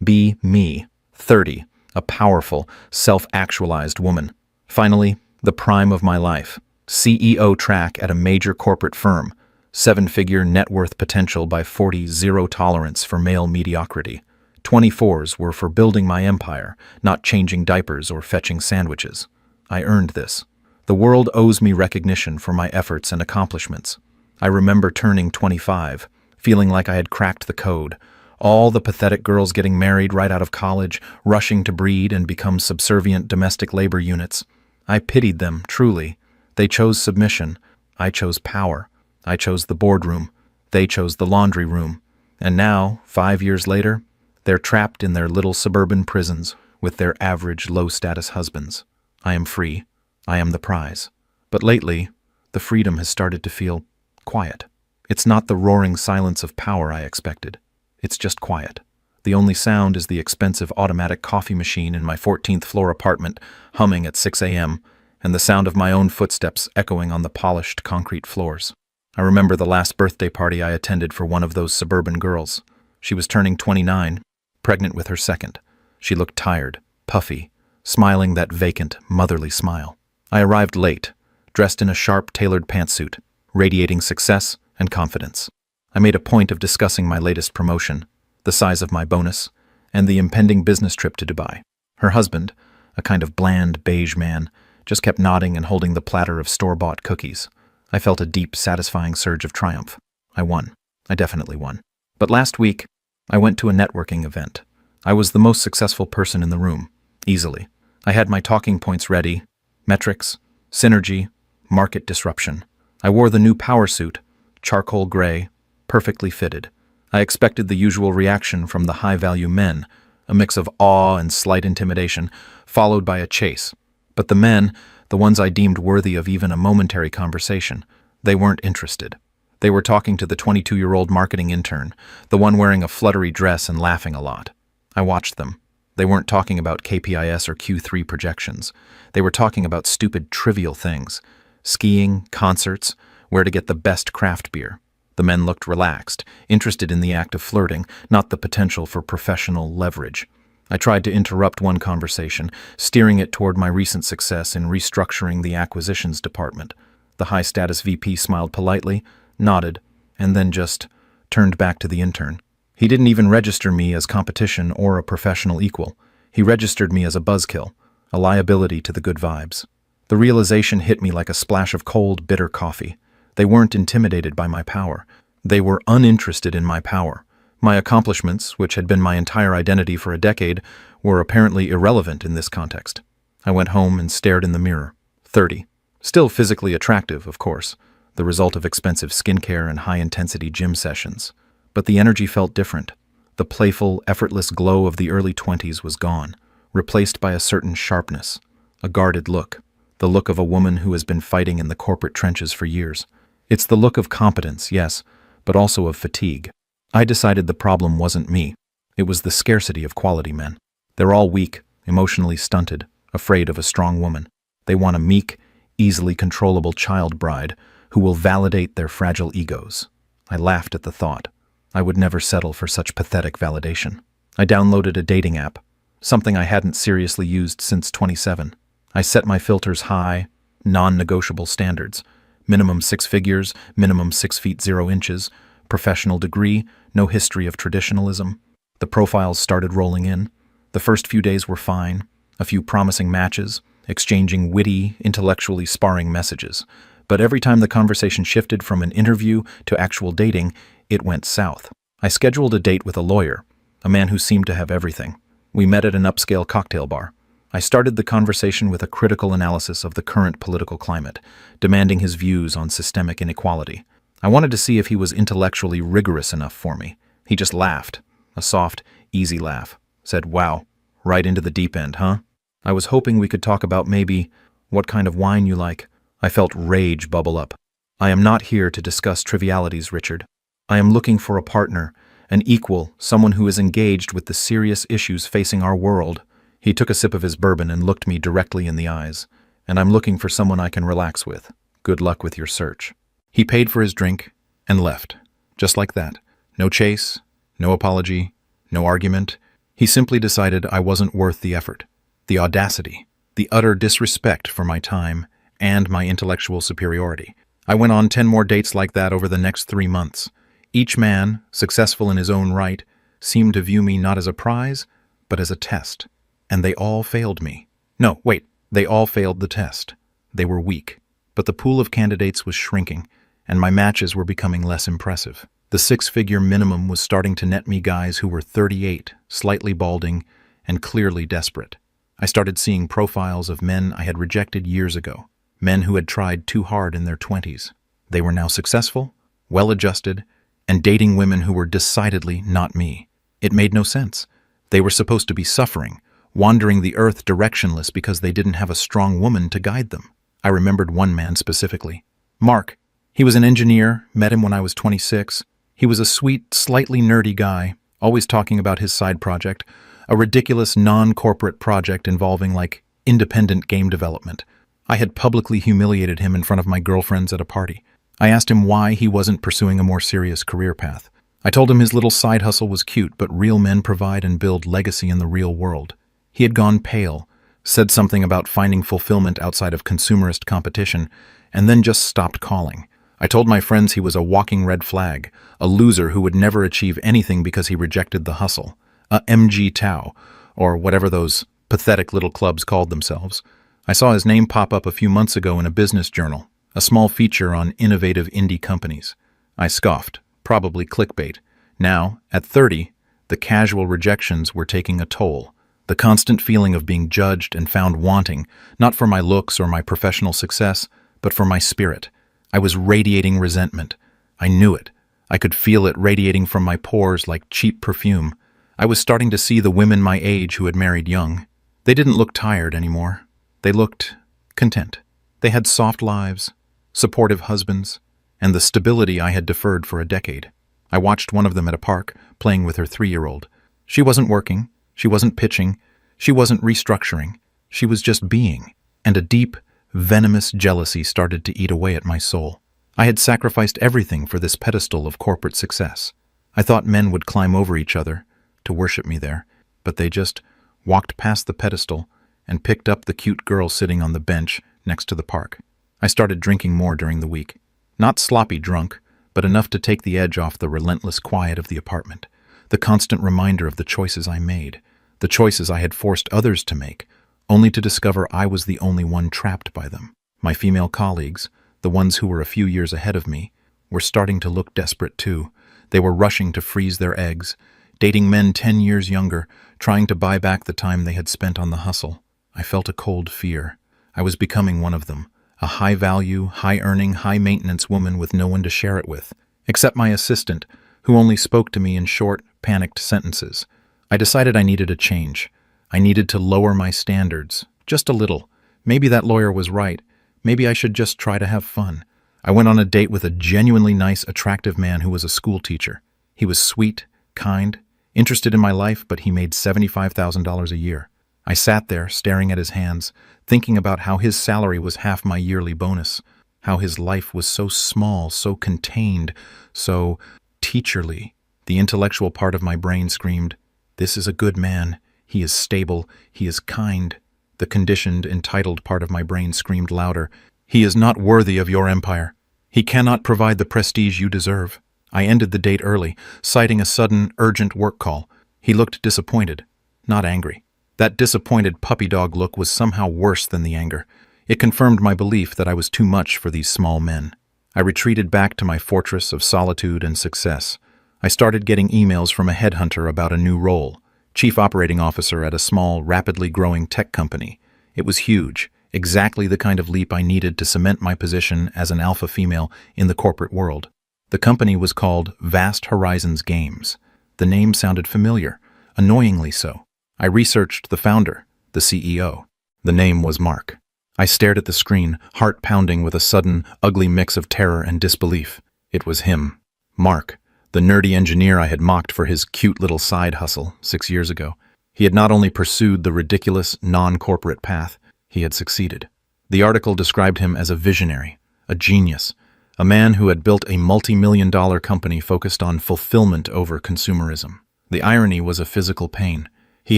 Be me, 30, a powerful, self-actualized woman. Finally, the prime of my life. CEO track at a major corporate firm. 7-figure net worth potential by 40, zero tolerance for male mediocrity. 24s were for building my empire, not changing diapers or fetching sandwiches. I earned this. The world owes me recognition for my efforts and accomplishments. I remember turning 25, feeling like I had cracked the code. All the pathetic girls getting married right out of college, rushing to breed and become subservient domestic labor units. I pitied them, truly. They chose submission. I chose power. I chose the boardroom. They chose the laundry room. And now, 5 years later, they're trapped in their little suburban prisons with their average low-status husbands. I am free. I am the prize. But lately, the freedom has started to feel quiet. It's not the roaring silence of power I expected. It's just quiet. The only sound is the expensive automatic coffee machine in my 14th floor apartment humming at 6 a.m., and the sound of my own footsteps echoing on the polished concrete floors. I remember the last birthday party I attended for one of those suburban girls. She was turning 29, pregnant with her second. She looked tired, puffy, smiling that vacant, motherly smile. I arrived late, dressed in a sharp, tailored pantsuit, radiating success and confidence. I made a point of discussing my latest promotion, the size of my bonus, and the impending business trip to Dubai. Her husband, a kind of bland, beige man, just kept nodding and holding the platter of store-bought cookies. I felt a deep, satisfying surge of triumph. I won. I definitely won. But last week, I went to a networking event. I was the most successful person in the room, easily. I had my talking points ready: metrics, synergy, market disruption. I wore the new power suit, charcoal gray, perfectly fitted. I expected the usual reaction from the high-value men, a mix of awe and slight intimidation, followed by a chase. But the men, the ones I deemed worthy of even a momentary conversation, they weren't interested. They were talking to the 22-year-old marketing intern, the one wearing a fluttery dress and laughing a lot. I watched them. They weren't talking about KPIs or Q3 projections. They were talking about stupid, trivial things. Skiing, concerts, where to get the best craft beer. The men looked relaxed, interested in the act of flirting, not the potential for professional leverage. I tried to interrupt one conversation, steering it toward my recent success in restructuring the acquisitions department. The high-status VP smiled politely, nodded, and then just turned back to the intern. He didn't even register me as competition or a professional equal. He registered me as a buzzkill, a liability to the good vibes. The realization hit me like a splash of cold, bitter coffee. They weren't intimidated by my power. They were uninterested in my power. My accomplishments, which had been my entire identity for a decade, were apparently irrelevant in this context. I went home and stared in the mirror. 30. Still physically attractive, of course, the result of expensive skincare and high-intensity gym sessions. But the energy felt different. The playful, effortless glow of the early 20s was gone, replaced by a certain sharpness, a guarded look, the look of a woman who has been fighting in the corporate trenches for years. It's the look of competence, yes, but also of fatigue. I decided the problem wasn't me. It was the scarcity of quality men. They're all weak, emotionally stunted, afraid of a strong woman. They want a meek, easily controllable child bride who will validate their fragile egos. I laughed at the thought. I would never settle for such pathetic validation. I downloaded a dating app, something I hadn't seriously used since 27. I set my filters high, non-negotiable standards. Minimum 6 figures, minimum 6 feet 0 inches, professional degree, no history of traditionalism. The profiles started rolling in. The first few days were fine, a few promising matches, exchanging witty, intellectually sparring messages. But every time the conversation shifted from an interview to actual dating, it went south. I scheduled a date with a lawyer, a man who seemed to have everything. We met at an upscale cocktail bar. I started the conversation with a critical analysis of the current political climate, demanding his views on systemic inequality. I wanted to see if he was intellectually rigorous enough for me. He just laughed, a soft, easy laugh, said, "Wow, right into the deep end, huh?" I was hoping we could talk about maybe what kind of wine you like. I felt rage bubble up. I am not here to discuss trivialities, Richard. I am looking for a partner, an equal, someone who is engaged with the serious issues facing our world. He took a sip of his bourbon and looked me directly in the eyes. And I'm looking for someone I can relax with. Good luck with your search. He paid for his drink and left. Just like that. No chase, no apology, no argument. He simply decided I wasn't worth the effort, the audacity, the utter disrespect for my time and my intellectual superiority. I went on 10 more dates like that over the next 3 months. Each man, successful in his own right, seemed to view me not as a prize, but as a test. And they all failed me. No, wait, they all failed the test. They were weak. But the pool of candidates was shrinking, and my matches were becoming less impressive. The 6-figure minimum was starting to net me guys who were 38, slightly balding, and clearly desperate. I started seeing profiles of men I had rejected years ago, men who had tried too hard in their 20s. They were now successful, well-adjusted, and dating women who were decidedly not me. It made no sense. They were supposed to be suffering, wandering the earth directionless because they didn't have a strong woman to guide them. I remembered one man specifically. Mark. He was an engineer, met him when I was 26. He was a sweet, slightly nerdy guy, always talking about his side project, a ridiculous non-corporate project involving, independent game development. I had publicly humiliated him in front of my girlfriends at a party. I asked him why he wasn't pursuing a more serious career path. I told him his little side hustle was cute, but real men provide and build legacy in the real world. He had gone pale, said something about finding fulfillment outside of consumerist competition, and then just stopped calling. I told my friends he was a walking red flag, a loser who would never achieve anything because he rejected the hustle, a MG Tao, or whatever those pathetic little clubs called themselves. I saw his name pop up a few months ago in a business journal, a small feature on innovative indie companies. I scoffed, probably clickbait. Now, at 30, the casual rejections were taking a toll. The constant feeling of being judged and found wanting, not for my looks or my professional success, but for my spirit. I was radiating resentment. I knew it. I could feel it radiating from my pores like cheap perfume. I was starting to see the women my age who had married young. They didn't look tired anymore. They looked content. They had soft lives, supportive husbands, and the stability I had deferred for a decade. I watched one of them at a park, playing with her 3-year-old. She wasn't working. She wasn't pitching. She wasn't restructuring. She was just being. And a deep, venomous jealousy started to eat away at my soul. I had sacrificed everything for this pedestal of corporate success. I thought men would climb over each other to worship me there, but they just walked past the pedestal and picked up the cute girl sitting on the bench next to the park. I started drinking more during the week. Not sloppy drunk, but enough to take the edge off the relentless quiet of the apartment, the constant reminder of the choices I made, the choices I had forced others to make, only to discover I was the only one trapped by them. My female colleagues, the ones who were a few years ahead of me, were starting to look desperate too. They were rushing to freeze their eggs, dating men 10 years younger, trying to buy back the time they had spent on the hustle. I felt a cold fear. I was becoming one of them, a high-value, high-earning, high-maintenance woman with no one to share it with, except my assistant, who only spoke to me in short, panicked sentences. I decided I needed a change. I needed to lower my standards, just a little. Maybe that lawyer was right. Maybe I should just try to have fun. I went on a date with a genuinely nice, attractive man who was a school teacher. He was sweet, kind, interested in my life, but he made $75,000 a year. I sat there, staring at his hands, thinking about how his salary was half my yearly bonus, how his life was so small, so contained, so teacherly. The intellectual part of my brain screamed, "This is a good man. He is stable. He is kind." The conditioned, entitled part of my brain screamed louder, "He is not worthy of your empire. He cannot provide the prestige you deserve." I ended the date early, citing a sudden, urgent work call. He looked disappointed, not angry. That disappointed puppy dog look was somehow worse than the anger. It confirmed my belief that I was too much for these small men. I retreated back to my fortress of solitude and success. I started getting emails from a headhunter about a new role, chief operating officer at a small, rapidly growing tech company. It was huge, exactly the kind of leap I needed to cement my position as an alpha female in the corporate world. The company was called Vast Horizons Games. The name sounded familiar, annoyingly so. I researched the founder, the CEO. The name was Mark. I stared at the screen, heart pounding with a sudden, ugly mix of terror and disbelief. It was him. Mark, the nerdy engineer I had mocked for his cute little side hustle 6 years ago. He had not only pursued the ridiculous, non-corporate path, he had succeeded. The article described him as a visionary, a genius, a man who had built a multi-million-dollar company focused on fulfillment over consumerism. The irony was a physical pain. He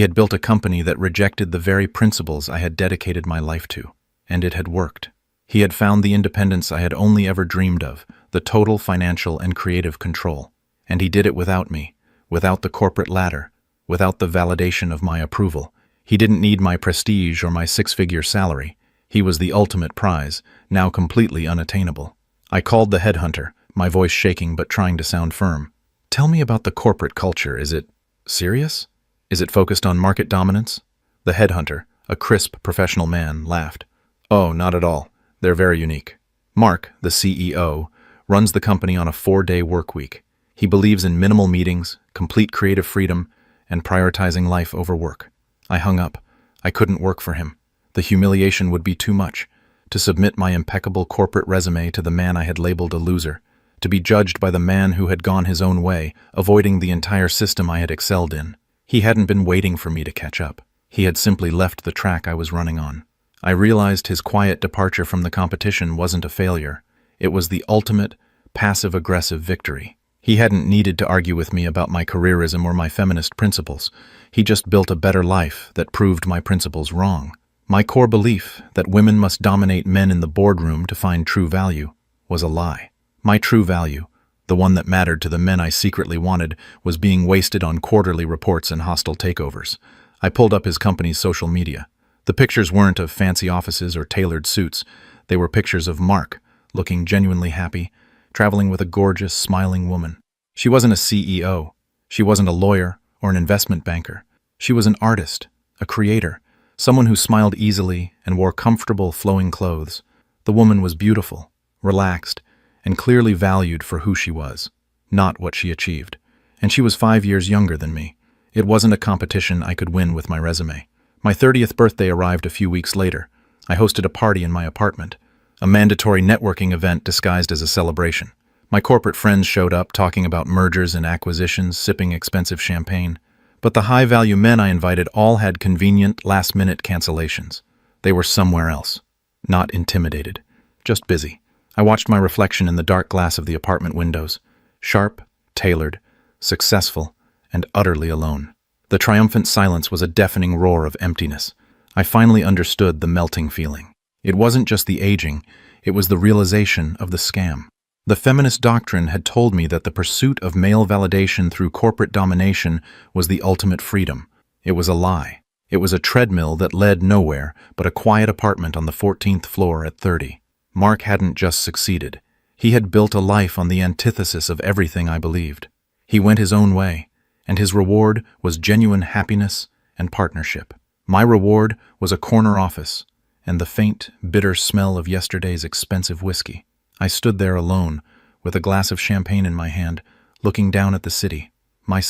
had built a company that rejected the very principles I had dedicated my life to, and it had worked. He had found the independence I had only ever dreamed of, the total financial and creative control. And he did it without me, without the corporate ladder, without the validation of my approval. He didn't need my prestige or my six-figure salary. He was the ultimate prize, now completely unattainable. I called the headhunter, my voice shaking but trying to sound firm. Tell me about the corporate culture. Is it serious? Is it focused on market dominance? The headhunter, a crisp professional man, laughed. Oh, not at all. They're very unique. Mark, the CEO, runs the company on a 4-day work week. He believes in minimal meetings, complete creative freedom, and prioritizing life over work. I hung up. I couldn't work for him. The humiliation would be too much. To submit my impeccable corporate resume to the man I had labeled a loser. To be judged by the man who had gone his own way, avoiding the entire system I had excelled in. He hadn't been waiting for me to catch up. He had simply left the track I was running on. I realized his quiet departure from the competition wasn't a failure. It was the ultimate, passive-aggressive victory. He hadn't needed to argue with me about my careerism or my feminist principles. He just built a better life that proved my principles wrong. My core belief that women must dominate men in the boardroom to find true value was a lie. My true value, the one that mattered to the men I secretly wanted, was being wasted on quarterly reports and hostile takeovers. I pulled up his company's social media. The pictures weren't of fancy offices or tailored suits. They were pictures of Mark, looking genuinely happy, traveling with a gorgeous, smiling woman. She wasn't a CEO. She wasn't a lawyer or an investment banker. She was an artist, a creator, someone who smiled easily and wore comfortable, flowing clothes. The woman was beautiful, relaxed, and clearly valued for who she was, not what she achieved. And she was 5 years younger than me. It wasn't a competition I could win with my resume. My 30th birthday arrived a few weeks later. I hosted a party in my apartment, a mandatory networking event disguised as a celebration. My corporate friends showed up talking about mergers and acquisitions, sipping expensive champagne. But the high-value men I invited all had convenient, last-minute cancellations. They were somewhere else. Not intimidated. Just busy. I watched my reflection in the dark glass of the apartment windows. Sharp, tailored, successful, and utterly alone. The triumphant silence was a deafening roar of emptiness. I finally understood the melting feeling. It wasn't just the aging, it was the realization of the scam. The feminist doctrine had told me that the pursuit of male validation through corporate domination was the ultimate freedom. It was a lie. It was a treadmill that led nowhere but a quiet apartment on the 14th floor at 30. Mark hadn't just succeeded. He had built a life on the antithesis of everything I believed. He went his own way, and his reward was genuine happiness and partnership. My reward was a corner office and the faint, bitter smell of yesterday's expensive whiskey. I stood there alone, with a glass of champagne in my hand, looking down at the city, my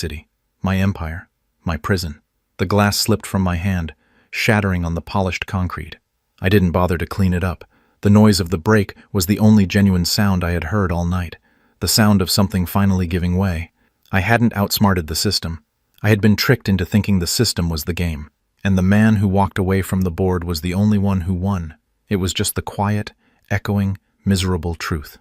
empire, my prison. The glass slipped from my hand, shattering on the polished concrete. I didn't bother to clean it up. The noise of the break was the only genuine sound I had heard all night, the sound of something finally giving way. I hadn't outsmarted the system. I had been tricked into thinking the system was the game, and the man who walked away from the board was the only one who won. It was just the quiet, echoing, miserable truth.